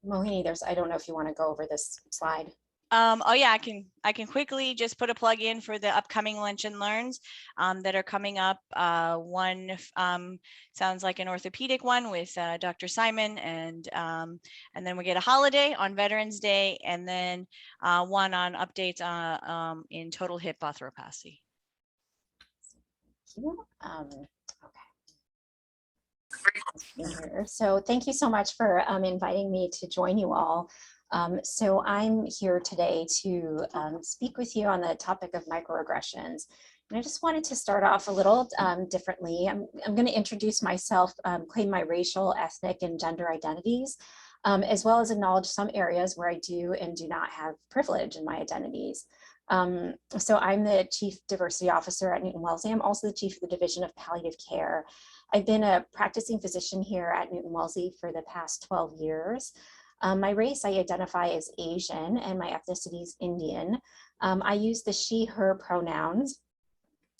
Mohini, I don't know if you want to go over this slide. Oh yeah, I can quickly just put a plug in for the upcoming Lunch and Learns that are coming up. One sounds like an orthopedic one with Dr. Simon, and then we get a holiday on Veterans Day, and then one on updates in total hip arthroplasty. So thank you so much for inviting me to join you all. So I'm here today to speak with you on the topic of microaggressions. And I just wanted to start off a little differently. I'm going to introduce myself, claim my racial, ethnic, and gender identities, as well as acknowledge some areas where I do and do not have privilege in my identities. So I'm the Chief Diversity Officer at Newton-Wellesley. I'm also the Chief of the Division of Palliative Care. I've been a practicing physician here at Newton-Wellesley for the past 12 years. My race, I identify as Asian, and my ethnicity is Indian. I use the she, her pronouns.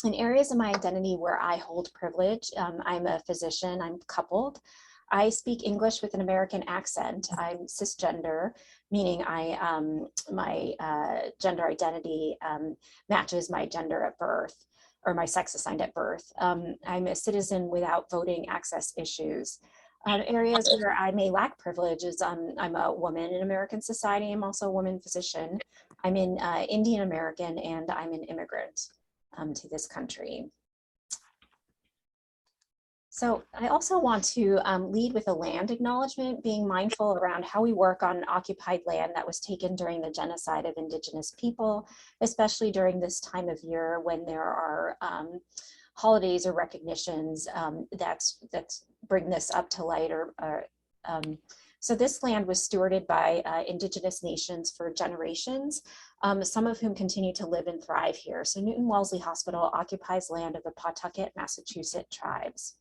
In areas of my identity where I hold privilege, I'm a physician, I'm coupled. I speak English with an American accent. I'm cisgender, meaning my gender identity matches my gender at birth, or my sex assigned at birth. I'm a citizen without voting access issues. Areas where I may lack privilege is I'm a woman in American society. I'm also a woman physician. I'm in Indian American, and I'm an immigrant to this country. So I also want to lead with a land acknowledgement, being mindful around how we work on occupied land that was taken during the genocide of Indigenous people, especially during this time of year when there are holidays or recognitions that bring this up to light. So this land was stewarded by Indigenous nations for generations, some of whom continue to live and thrive here. So Newton-Wellesley Hospital occupies land of the Pawtucket, Massachusetts tribes.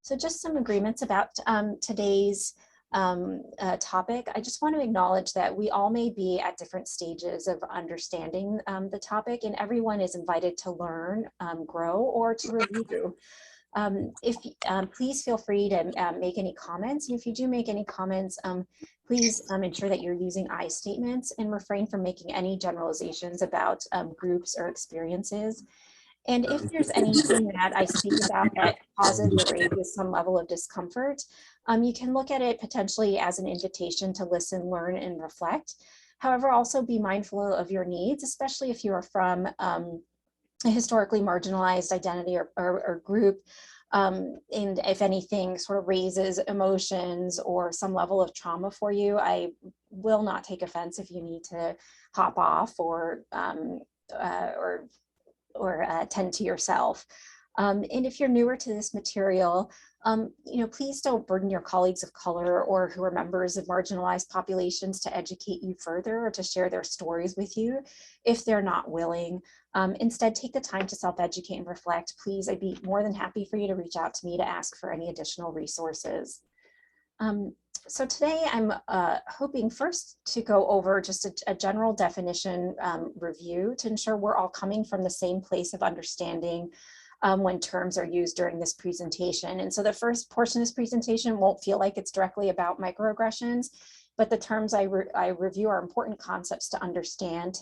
So just some agreements about today's topic. I just want to acknowledge that we all may be at different stages of understanding the topic, and everyone is invited to learn, grow, or to review. Please feel free to make any comments. And if you do make any comments, please ensure that you're using I statements and refrain from making any generalizations about groups or experiences. And if there's anything that I speak about that causes or raises some level of discomfort, you can look at it potentially as an invitation to listen, learn, and reflect. However, also be mindful of your needs, especially if you are from a historically marginalized identity or group. And if anything sort of raises emotions or some level of trauma for you, I will not take offense if you need to hop off or tend to yourself. And if you're newer to this material, please don't burden your colleagues of color or who are members of marginalized populations to educate you further or to share their stories with you if they're not willing. Instead, take the time to self-educate and reflect. Please, I'd be more than happy for you to reach out to me to ask for any additional resources. So today I'm hoping first to go over just a general definition review to ensure we're all coming from the same place of understanding when terms are used during this presentation. And so the first portion of this presentation won't feel like it's directly about microaggressions, but the terms I review are important concepts to understand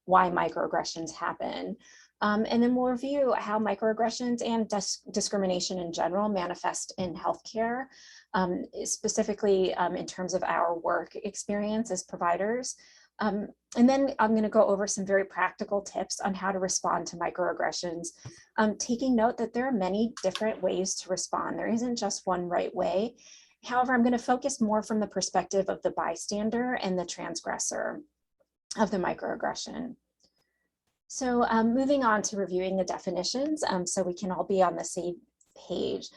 why microaggressions happen. And then we'll review how microaggressions and discrimination in general manifest in healthcare, specifically in terms of our work experience as providers. And then I'm going to go over some very practical tips on how to respond to microaggressions, taking note that there are many different ways to respond. There isn't just one right way. However, I'm going to focus more from the perspective of the bystander and the transgressor of the microaggression. So moving on to reviewing the definitions so we can all be on the same page.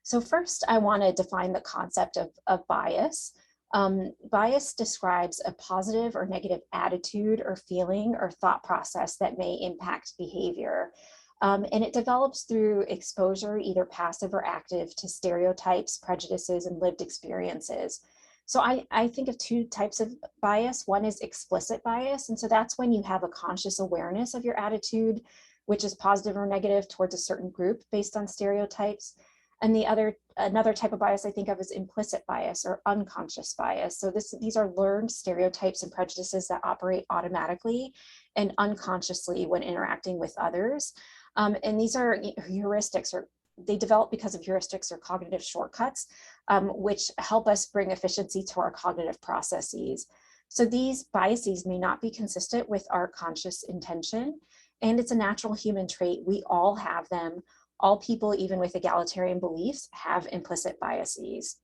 So first, I want to define the concept of bias. Bias describes a positive or negative attitude or feeling or thought process that may impact behavior. And it develops through exposure, either passive or active, to stereotypes, prejudices, and lived experiences. So I think of two types of bias. One is explicit bias. And so that's when you have a conscious awareness of your attitude, which is positive or negative towards a certain group based on stereotypes. And another type of bias I think of is implicit bias or unconscious bias. So these are learned stereotypes and prejudices that operate automatically and unconsciously when interacting with others. And these are heuristics, or they develop because of heuristics or cognitive shortcuts, which help us bring efficiency to our cognitive processes. So these biases may not be consistent with our conscious intention, and it's a natural human trait. We all have them. All people, even with egalitarian beliefs, have implicit biases.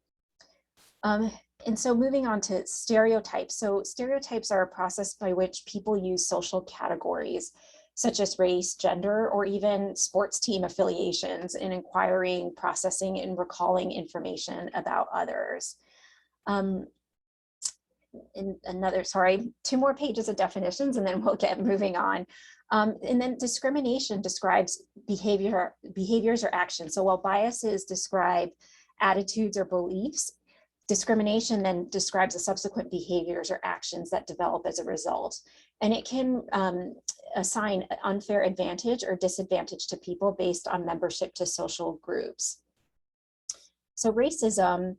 And so moving on to stereotypes. So stereotypes are a process by which people use social categories, such as race, gender, or even sports team affiliations in acquiring, processing, and recalling information about others. Two more pages of definitions, and then we'll get moving on. And then discrimination describes behaviors or actions. So while biases describe attitudes or beliefs, discrimination then describes the subsequent behaviors or actions that develop as a result. And it can assign unfair advantage or disadvantage to people based on membership to social groups. So racism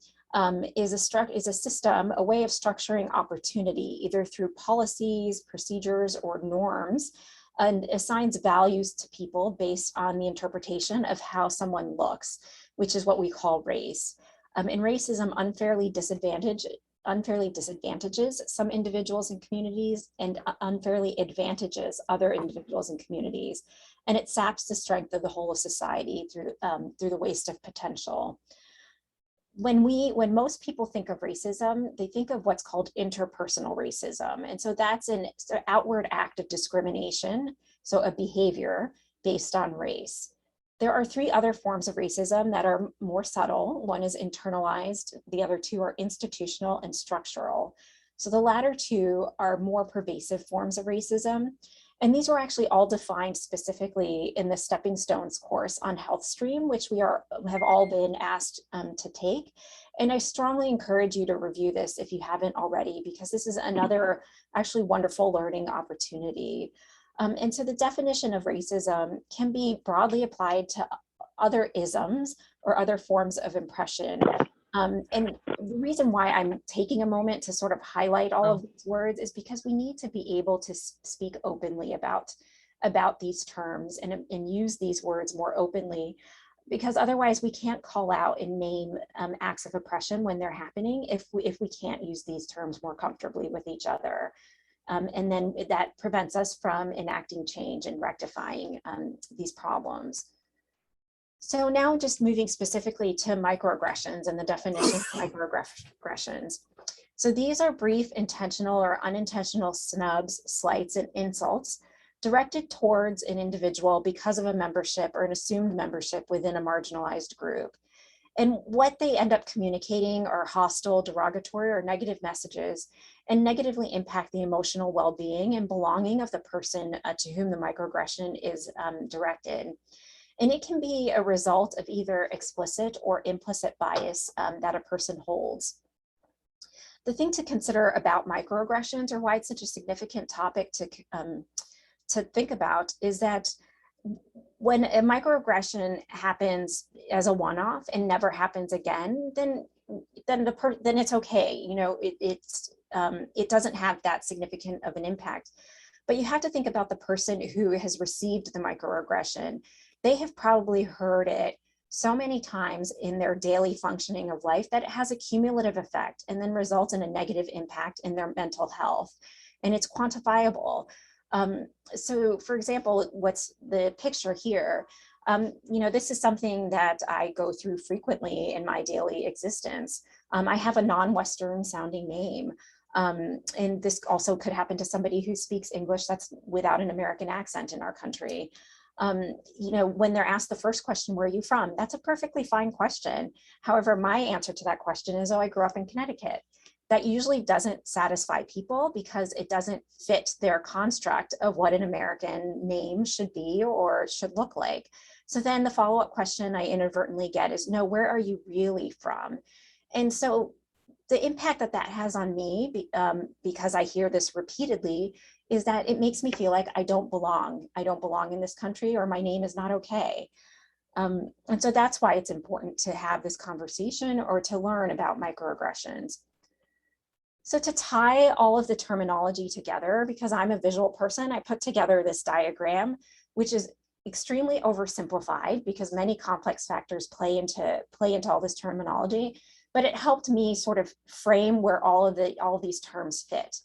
is a system, a way of structuring opportunity, either through policies, procedures, or norms, and assigns values to people based on the interpretation of how someone looks, which is what we call race. And racism unfairly disadvantages some individuals and communities, and unfairly advantages other individuals and communities. And it saps the strength of the whole of society through the waste of potential. When most people think of racism, they think of what's called interpersonal racism. And so that's an outward act of discrimination, so a behavior based on race. There are three other forms of racism that are more subtle. One is internalized, the other two are institutional and structural. So the latter two are more pervasive forms of racism. And these were actually all defined specifically in the Stepping Stones course on Health Stream, which we have all been asked to take. And I strongly encourage you to review this if you haven't already, because this is another actually wonderful learning opportunity. And so the definition of racism can be broadly applied to other isms or other forms of oppression. And the reason why I'm taking a moment to sort of highlight all of these words is because we need to be able to speak openly about these terms and use these words more openly, because otherwise we can't call out and name acts of oppression when they're happening if we can't use these terms more comfortably with each other. And then that prevents us from enacting change and rectifying these problems. So now just moving specifically to microaggressions and the definition of microaggressions. So these are brief, intentional or unintentional snubs, slights, and insults directed towards an individual because of a membership or an assumed membership within a marginalized group. And what they end up communicating are hostile, derogatory, or negative messages, and negatively impact the emotional well-being and belonging of the person to whom the microaggression is directed. And it can be a result of either explicit or implicit bias that a person holds. The thing to consider about microaggressions, or why it's such a significant topic to think about, is that when a microaggression happens as a one-off and never happens again, then it's okay. You know, it doesn't have that significant of an impact. But you have to think about the person who has received the microaggression. They have probably heard it so many times in their daily functioning of life that it has a cumulative effect and then results in a negative impact in their mental health. And it's quantifiable. So for example, what's the picture here? You know, this is something that I go through frequently in my daily existence. I have a non-Western sounding name. And this also could happen to somebody who speaks English that's without an American accent in our country. You know, when they're asked the first question, where are you from? That's a perfectly fine question. However, my answer to that question is, oh, I grew up in Connecticut. That usually doesn't satisfy people because it doesn't fit their construct of what an American name should be or should look like. So then the follow-up question I inadvertently get is, no, where are you really from? And so the impact that that has on me, because I hear this repeatedly, is that it makes me feel like I don't belong. I don't belong in this country, or my name is not okay. And so that's why it's important to have this conversation or to learn about microaggressions. So to tie all of the terminology together, because I'm a visual person, I put together this diagram, which is extremely oversimplified because many complex factors play into all this terminology, but it helped me sort of frame where all of these terms fit.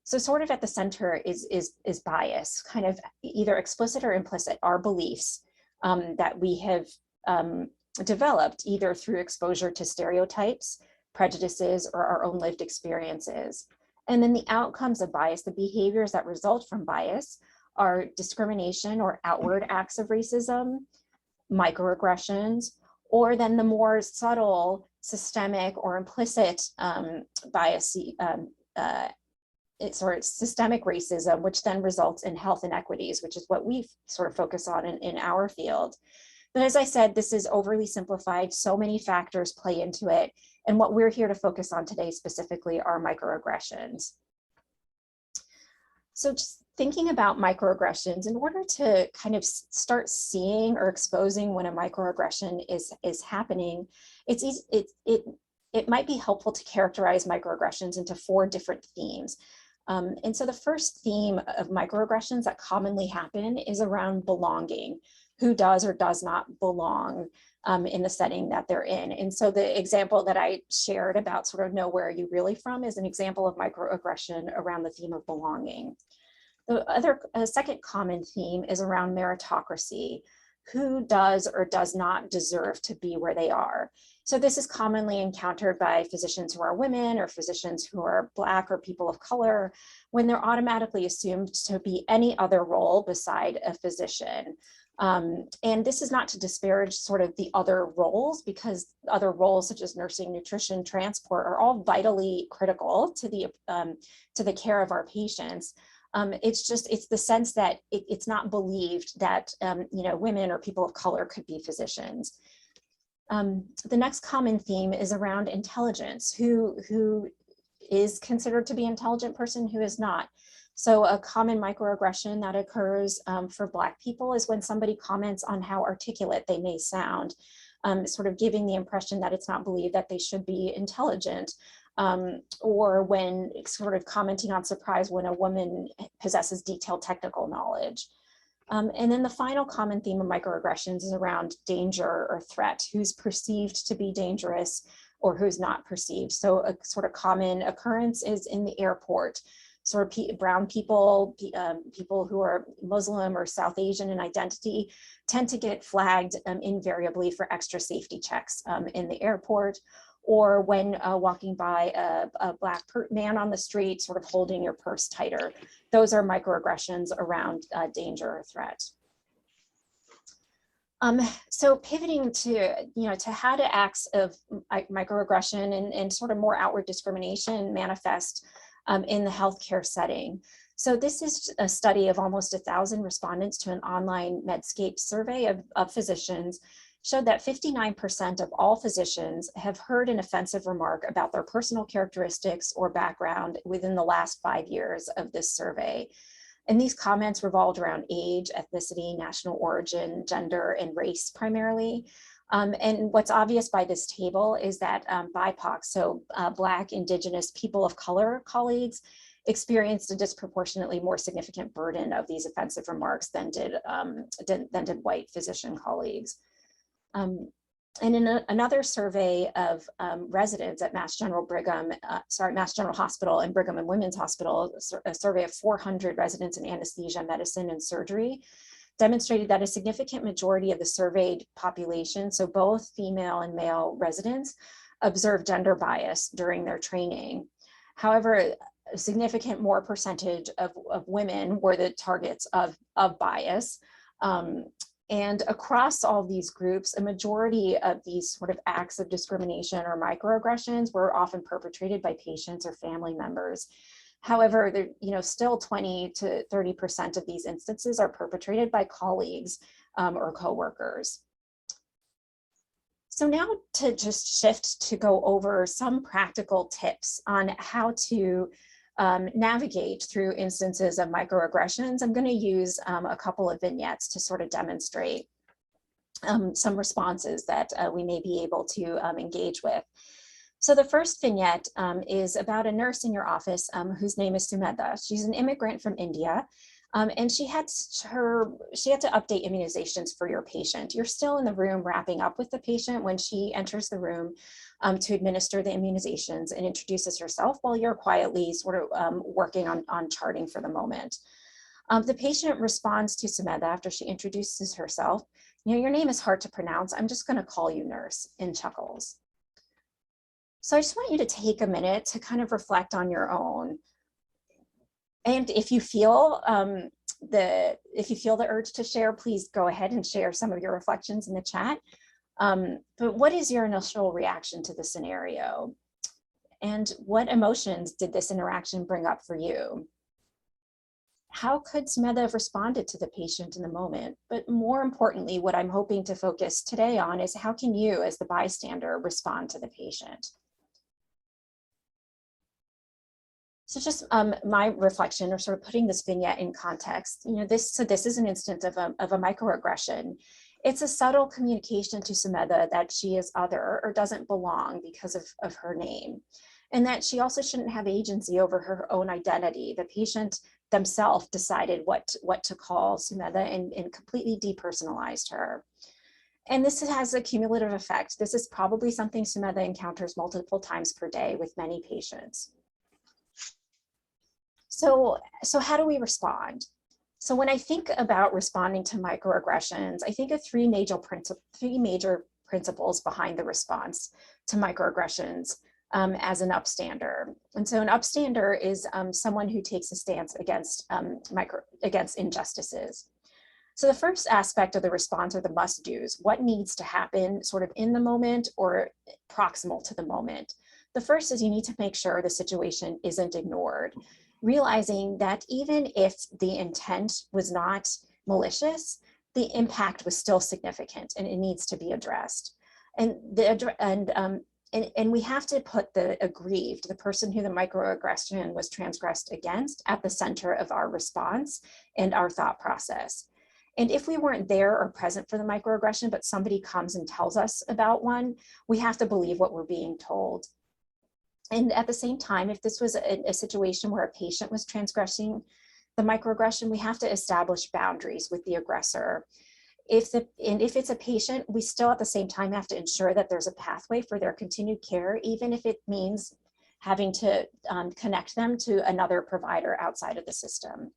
So sort of at the center is bias, kind of either explicit or implicit, our beliefs that we have developed either through exposure to stereotypes, prejudices, or our own lived experiences. And then the outcomes of bias, the behaviors that result from bias, are discrimination or outward acts of racism, microaggressions, or then the more subtle, systemic or implicit bias, it's systemic racism, which then results in health inequities, which is what we sort of focus on in our field. But as I said, this is overly simplified. So many factors play into it. And what we're here to focus on today specifically are microaggressions. So just thinking about microaggressions, in order to kind of start seeing or exposing when a microaggression is happening, it might be helpful to characterize microaggressions into 4 different themes. And so the first theme of microaggressions that commonly happen is around belonging. Who does or does not belong in the setting that they're in. And so the example that I shared about sort of know where are you really from is an example of microaggression around the theme of belonging. The second common theme is around meritocracy. Who does or does not deserve to be where they are? So this is commonly encountered by physicians who are women or physicians who are Black or people of color when they're automatically assumed to be any other role beside a physician. And this is not to disparage sort of the other roles, because other roles such as nursing, nutrition, transport are all vitally critical to the care of our patients. It's the sense that it's not believed that women or people of color could be physicians. The next common theme is around intelligence. Who is considered to be an intelligent person, who is not. So a common microaggression that occurs for Black people is when somebody comments on how articulate they may sound, sort of giving the impression that it's not believed that they should be intelligent, or when sort of commenting on surprise when a woman possesses detailed technical knowledge. And then the final common theme of microaggressions is around danger or threat, who's perceived to be dangerous or who's not perceived. So a sort of common occurrence is in the airport. Sort of brown people, people who are Muslim or South Asian in identity tend to get flagged invariably for extra safety checks in the airport, or when walking by a Black man on the street, sort of holding your purse tighter. Those are microaggressions around danger or threat. So pivoting to how do acts of microaggression and sort of more outward discrimination manifest in the healthcare setting. So this is a study of almost 1,000 respondents to an online Medscape survey of physicians, showed that 59% of all physicians have heard an offensive remark about their personal characteristics or background within the last 5 years of this survey. And these comments revolved around age, ethnicity, national origin, gender, and race primarily. And what's obvious by this table is that BIPOC, so Black, Indigenous, people of color colleagues, experienced a disproportionately more significant burden of these offensive remarks than did white physician colleagues. And in another survey of residents at Mass General Hospital and Brigham and Women's Hospital, a survey of 400 residents in anesthesia, medicine, and surgery, demonstrated that a significant majority of the surveyed population, so both female and male residents, observed gender bias during their training. However, a significant more percentage of women were the targets of bias. And across all these groups, a majority of these sort of acts of discrimination or microaggressions were often perpetrated by patients or family members. However, still 20 to 30% of these instances are perpetrated by colleagues or coworkers. So now to just shift to go over some practical tips on how to navigate through instances of microaggressions, I'm going to use a couple of vignettes to sort of demonstrate. some responses that we may be able to engage with. So the first vignette is about a nurse in your office whose name is Sumedha. She's an immigrant from India. And she had to update immunizations for your patient. You're still in the room wrapping up with the patient when she enters the room to administer the immunizations and introduces herself while you're quietly sort of working on charting for the moment. The patient responds to Sumedha after she introduces herself. You know, your name is hard to pronounce. I'm just going to call you nurse, and chuckles. So I just want you to take a minute to kind of reflect on your own. And if you feel the urge to share, please go ahead and share some of your reflections in the chat. But what is your initial reaction to the scenario? And what emotions did this interaction bring up for you? How could Sumedha have responded to the patient in the moment? But more importantly, what I'm hoping to focus today on is how can you, as the bystander, respond to the patient? So just my reflection, or sort of putting this vignette in context, you know, this is an instance of a microaggression. It's a subtle communication to Sumedha that she is other or doesn't belong because of her name, and that she also shouldn't have agency over her own identity. The patient themselves decided what to call Sumedha and completely depersonalized her. And this has a cumulative effect. This is probably something Sumedha encounters multiple times per day with many patients. So how do we respond? So when I think about responding to microaggressions, I think of three major principles behind the response to microaggressions as an upstander. And so an upstander is someone who takes a stance against injustices. So the first aspect of the response are the must-dos. What needs to happen sort of in the moment or proximal to the moment? The first is you need to make sure the situation isn't ignored, realizing that even if the intent was not malicious, the impact was still significant and it needs to be addressed. And we have to put the aggrieved, the person who the microaggression was transgressed against, at the center of our response and our thought process. And if we weren't there or present for the microaggression, but somebody comes and tells us about one, we have to believe what we're being told. And at the same time, if this was a situation where a patient was transgressing the microaggression, we have to establish boundaries with the aggressor. If it's a patient, we still at the same time have to ensure that there's a pathway for their continued care, even if it means having to connect them to another provider outside of the system.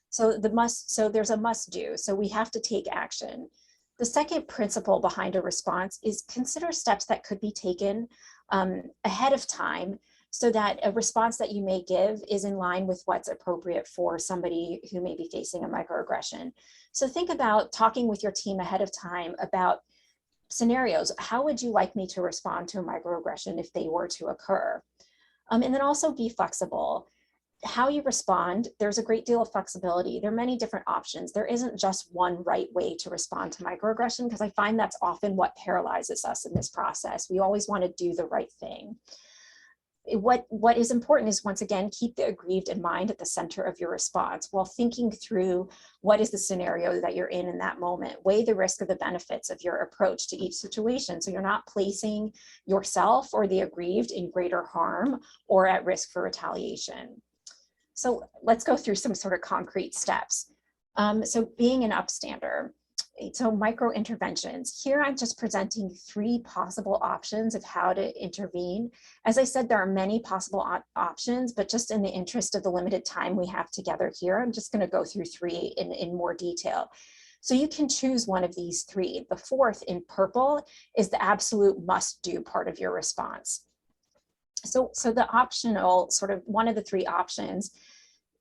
So there's a must do. So we have to take action. The second principle behind a response is consider steps that could be taken ahead of time so that a response that you may give is in line with what's appropriate for somebody who may be facing a microaggression. So think about talking with your team ahead of time about scenarios. How would you like me to respond to a microaggression if they were to occur? And then also be flexible. How you respond, there's a great deal of flexibility. There are many different options. There isn't just one right way to respond to microaggression, because I find that's often what paralyzes us in this process. We always want to do the right thing. What is important is, once again, keep the aggrieved in mind at the center of your response while thinking through what is the scenario that you're in that moment. Weigh the risk of the benefits of your approach to each situation, so you're not placing yourself or the aggrieved in greater harm or at risk for retaliation. So let's go through some sort of concrete steps. So being an upstander, so micro-interventions. Here I'm just presenting three possible options of how to intervene. As I said, there are many possible options, but just in the interest of the limited time we have together here, I'm just going to go through three in more detail. So you can choose one of these three. The fourth in purple is the absolute must-do part of your response. So the optional, sort of one of the three options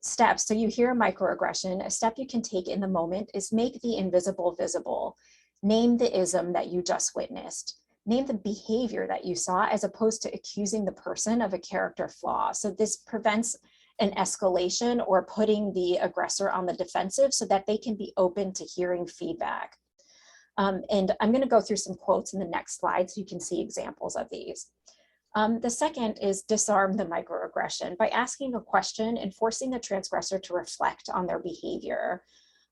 steps, so you hear a microaggression, a step you can take in the moment is make the invisible visible. Name the ism that you just witnessed. Name the behavior that you saw, as opposed to accusing the person of a character flaw. So this prevents an escalation or putting the aggressor on the defensive so that they can be open to hearing feedback. And I'm going to go through some quotes in the next slide so you can see examples of these. The second is disarm the microaggression by asking a question and forcing the transgressor to reflect on their behavior.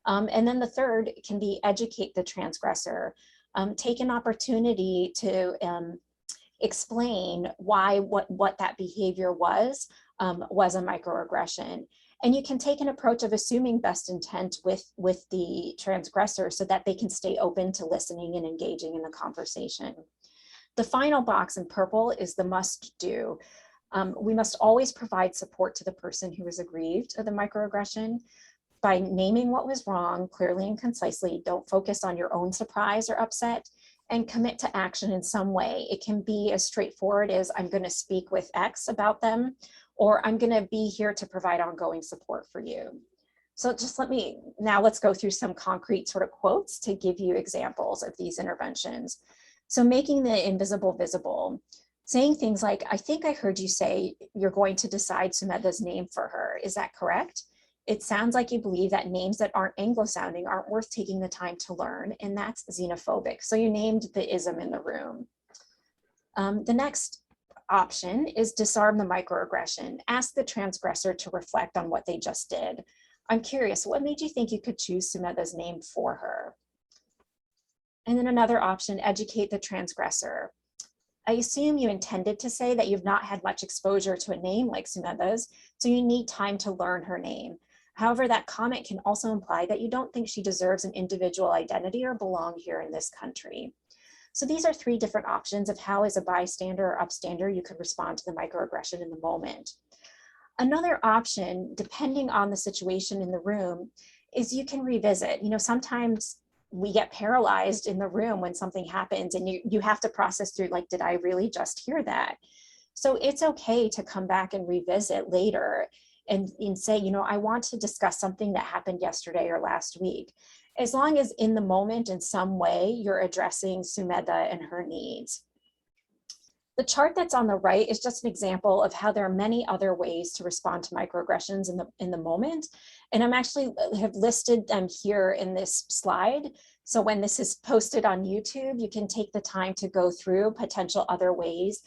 And then the third can be educate the transgressor. Take an opportunity to explain why what that behavior was a microaggression. And you can take an approach of assuming best intent with the transgressor so that they can stay open to listening and engaging in the conversation. The final box in purple is the must do. We must always provide support to the person who is aggrieved of the microaggression by naming what was wrong clearly and concisely. Don't focus on your own surprise or upset, and commit to action in some way. It can be as straightforward as I'm going to speak with X about them, or I'm going to be here to provide ongoing support for you. So just let's go through some concrete sort of quotes to give you examples of these interventions. So making the invisible visible, saying things like, I think I heard you say you're going to decide Sumedha's name for her. Is that correct? It sounds like you believe that names that aren't Anglo-sounding aren't worth taking the time to learn, and that's xenophobic. So you named the ism in the room. The next option is disarm the microaggression. Ask the transgressor to reflect on what they just did. I'm curious, what made you think you could choose Sumedha's name for her? And then another option, educate the transgressor. I assume you intended to say that you've not had much exposure to a name like Sumedha's, so you need time to learn her name. However, that comment can also imply that you don't think she deserves an individual identity or belong here in this country. So these are three different options of how, as a bystander or upstander, you could respond to the microaggression in the moment. Another option, depending on the situation in the room, is you can revisit. You know, sometimes we get paralyzed in the room when something happens and you have to process through, like, did I really just hear that? So it's okay to come back and revisit later and say, you know, I want to discuss something that happened yesterday or last week. As long as in the moment, in some way, you're addressing Sumedha and her needs. The chart that's on the right is just an example of how there are many other ways to respond to microaggressions in the moment. And I'm actually have listed them here in this slide. So when this is posted on YouTube, you can take the time to go through potential other ways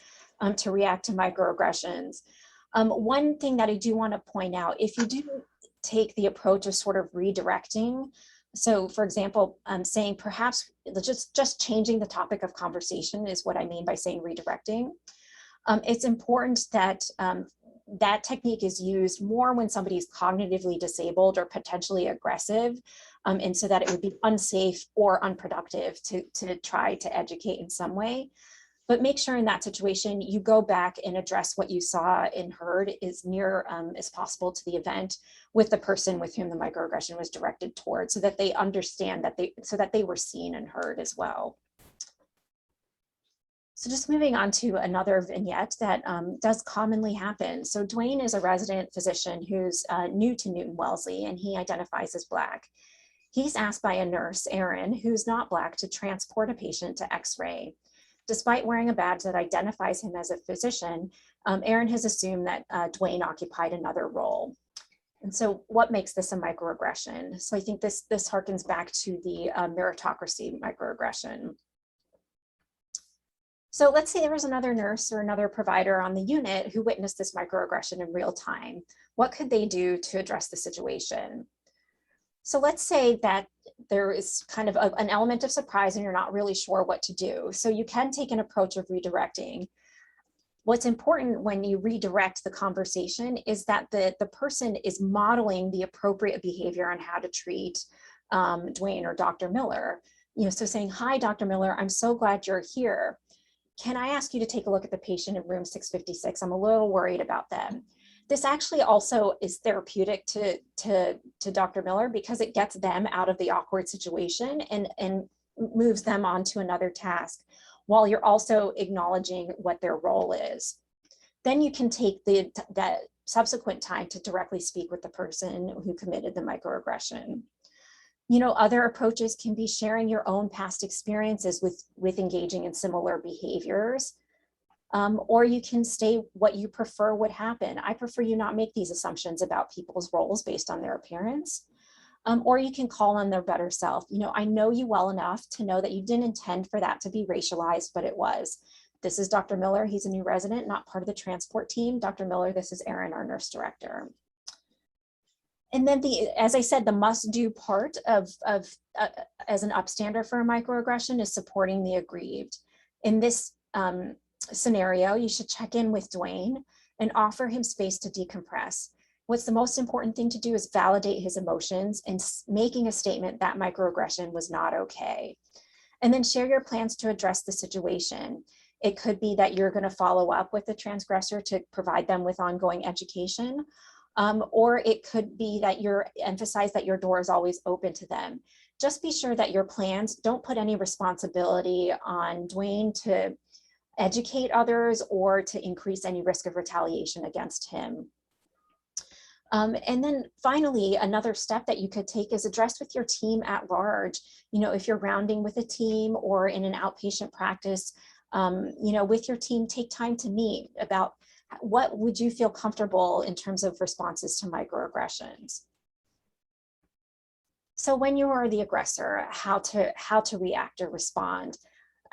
to react to microaggressions. One thing that I do want to point out, if you do take the approach of sort of redirecting, so for example, saying perhaps just changing the topic of conversation is what I mean by saying redirecting. It's important that that technique is used more when somebody is cognitively disabled or potentially aggressive, and so that it would be unsafe or unproductive to try to educate in some way. But make sure in that situation, you go back and address what you saw and heard as near as possible to the event with the person with whom the microaggression was directed towards, so that they understand that they were seen and heard as well. So just moving on to another vignette that does commonly happen. So Dwayne is a resident physician who's new to Newton-Wellesley, and he identifies as Black. He's asked by a nurse, Erin, who's not Black, to transport a patient to X-ray. Despite wearing a badge that identifies him as a physician, Erin has assumed that Dwayne occupied another role. And so what makes this a microaggression? So I think this harkens back to the meritocracy microaggression. So let's say there was another nurse or another provider on the unit who witnessed this microaggression in real time. What could they do to address the situation? So let's say that there is kind of an element of surprise and you're not really sure what to do. So you can take an approach of redirecting. What's important when you redirect the conversation is that the person is modeling the appropriate behavior on how to treat Dwayne or Dr. Miller. You know, so saying, hi, Dr. Miller, I'm so glad you're here. Can I ask you to take a look at the patient in room 656? I'm a little worried about them. This actually also is therapeutic to Dr. Miller because it gets them out of the awkward situation and moves them on to another task while you're also acknowledging what their role is. Then you can take that subsequent time to directly speak with the person who committed the microaggression. You know, other approaches can be sharing your own past experiences with engaging in similar behaviors. Or you can state what you prefer would happen. I prefer you not make these assumptions about people's roles based on their appearance. Or you can call on their better self. You know, I know you well enough to know that you didn't intend for that to be racialized, but it was. This is Dr. Miller. He's a new resident, not part of the transport team. Dr. Miller, this is Erin, our nurse director. And then as I said, the must-do part as an upstander for a microaggression is supporting the aggrieved. In this scenario, you should check in with Dwayne and offer him space to decompress. What's the most important thing to do is validate his emotions and making a statement that microaggression was not okay. And then share your plans to address the situation. It could be that you're going to follow up with the transgressor to provide them with ongoing education, or it could be that you're emphasize that your door is always open to them. Just be sure that your plans don't put any responsibility on Dwayne to educate others or to increase any risk of retaliation against him. And then finally, another step that you could take is address with your team at large. You know, if you're rounding with a team or in an outpatient practice, you know, with your team, take time to meet about what would you feel comfortable in terms of responses to microaggressions. So when you are the aggressor, how to react or respond.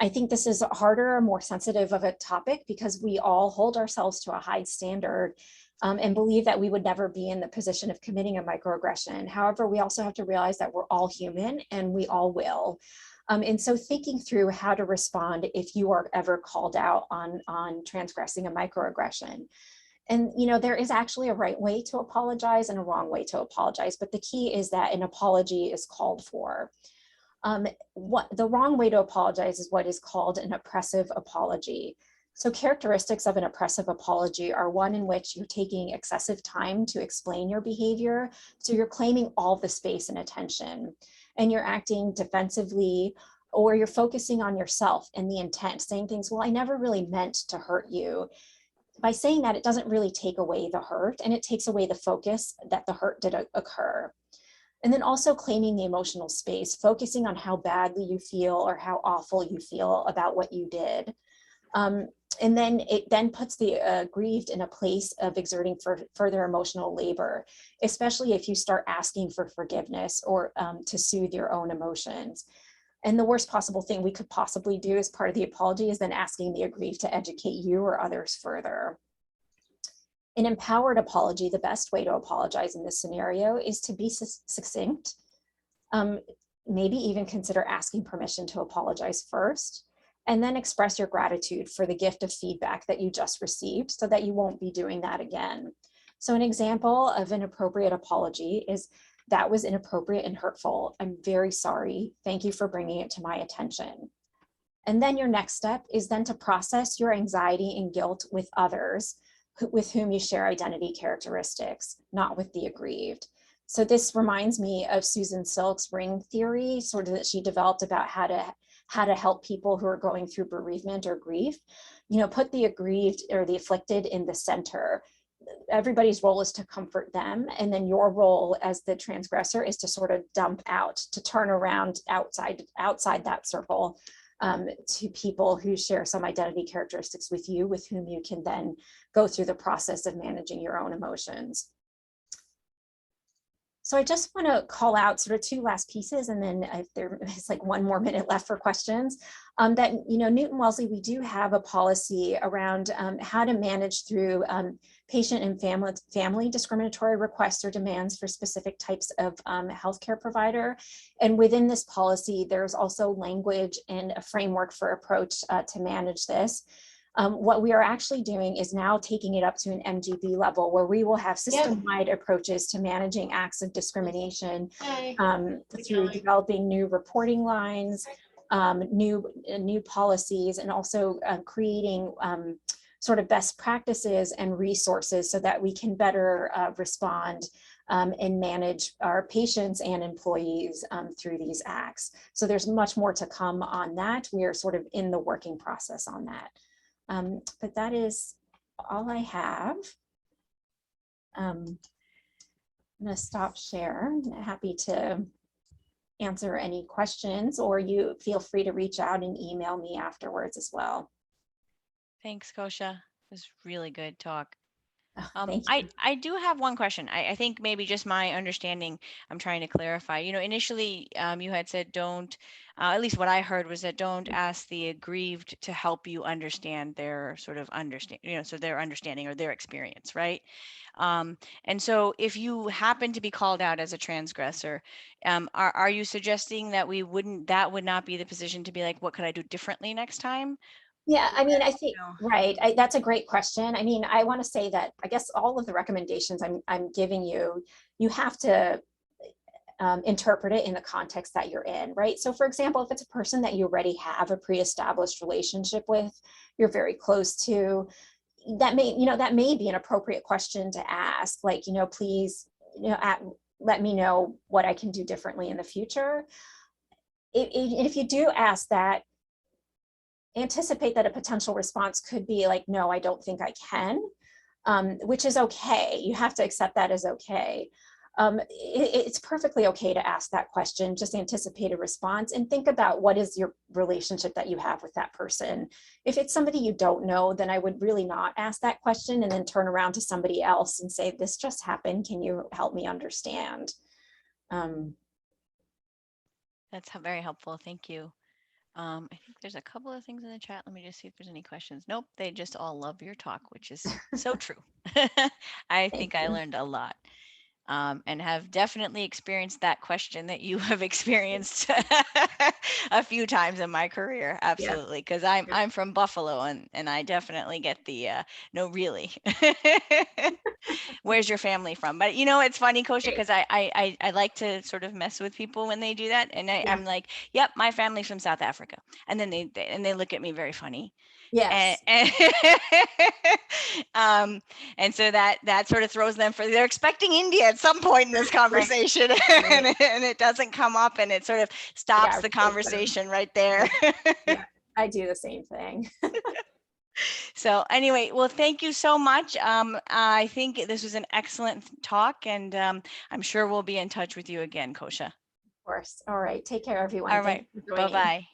I think this is harder or more sensitive of a topic because we all hold ourselves to a high standard and believe that we would never be in the position of committing a microaggression. However, we also have to realize that we're all human and we all will. And so thinking through how to respond if you are ever called out on transgressing a microaggression. And, you know, there is actually a right way to apologize and a wrong way to apologize, but the key is that an apology is called for. What the wrong way to apologize is what is called an oppressive apology. So characteristics of an oppressive apology are one in which you're taking excessive time to explain your behavior. So you're claiming all the space and attention, and you're acting defensively, or you're focusing on yourself and the intent, saying things, well, I never really meant to hurt you. By saying that, it doesn't really take away the hurt, and it takes away the focus that the hurt did occur. And then also claiming the emotional space, focusing on how badly you feel or how awful you feel about what you did. And then it then puts the aggrieved in a place of exerting further emotional labor, especially if you start asking for forgiveness or to soothe your own emotions. And the worst possible thing we could possibly do as part of the apology is then asking the aggrieved to educate you or others further. An empowered apology, the best way to apologize in this scenario is to be succinct, maybe even consider asking permission to apologize first, and then express your gratitude for the gift of feedback that you just received so that you won't be doing that again. So an example of an appropriate apology is, that was inappropriate and hurtful. I'm very sorry. Thank you for bringing it to my attention. And then your next step is then to process your anxiety and guilt with others with whom you share identity characteristics, not with the aggrieved. So this reminds me of Susan Silk's ring theory, sort of that she developed about how to help people who are going through bereavement or grief. You know, put the aggrieved or the afflicted in the center. Everybody's role is to comfort them, and then your role as the transgressor is to sort of dump out, to turn around outside that circle to people who share some identity characteristics with you, with whom you can then go through the process of managing your own emotions. So I just want to call out sort of two last pieces, and then if there is like 1 more minute left for questions, that, you know, Newton-Wellesley, we do have a policy around how to manage through patient and family discriminatory requests or demands for specific types of healthcare provider. And within this policy, there's also language and a framework for approach to manage this. What we are actually doing is now taking it up to an MGB level, where we will have system-wide approaches to managing acts of discrimination through developing new reporting lines, new policies, and also creating sort of best practices and resources so that we can better respond and manage our patients and employees through these acts. So there's much more to come on that. We are sort of in the working process on that. But that is all I have. I'm going to stop share. I'm happy to answer any questions, or you feel free to reach out and email me afterwards as well. Thanks, Kosha. It was really good talk. Thank you. I do have one question. I think maybe just my understanding, I'm trying to clarify. Initially you had said don't, at least what I heard was that don't ask the aggrieved to help you understand their sort of so their understanding or their experience, right? And so if you happen to be called out as a transgressor, are you suggesting that that would not be the position to be like, what could I do differently next time? Yeah, I Or, mean, I think, no. right, that's a great question. I mean, I want to say that I guess all of the recommendations I'm giving you, you have to interpret it in the context that you're in, right? So for example, if it's a person that you already have a pre-established relationship with, you're very close to, that may be an appropriate question to ask, like, please, let me know what I can do differently in the future. If you do ask that, anticipate that a potential response could be like, no, I don't think I can, which is okay. You have to accept that as okay. It's perfectly okay to ask that question, just anticipate a response and think about what is your relationship that you have with that person. If it's somebody you don't know, then I would really not ask that question and then turn around to somebody else and say, this just happened, can you help me understand? That's very helpful. Thank you. I think there's a couple of things in the chat. Let me just see if there's any questions. Nope, they just all love your talk, which is so true. I think I learned a lot. And have definitely experienced that question that you have experienced a few times in my career. Absolutely. Because I'm from Buffalo and I definitely get the no, really. Where's your family from? But it's funny, Kosha, because I like to sort of mess with people when they do that. And I'm like, yep, my family's from South Africa. And then they look at me very funny. Yes. And so that sort of throws them they're expecting India at some point in this conversation, right. and it doesn't come up, and it sort of stops the conversation right there. Yeah, I do the same thing. So anyway, well, thank you so much. I think this was an excellent talk, and I'm sure we'll be in touch with you again, Kosha. Of course. All right. Take care, everyone. All right. Bye-bye.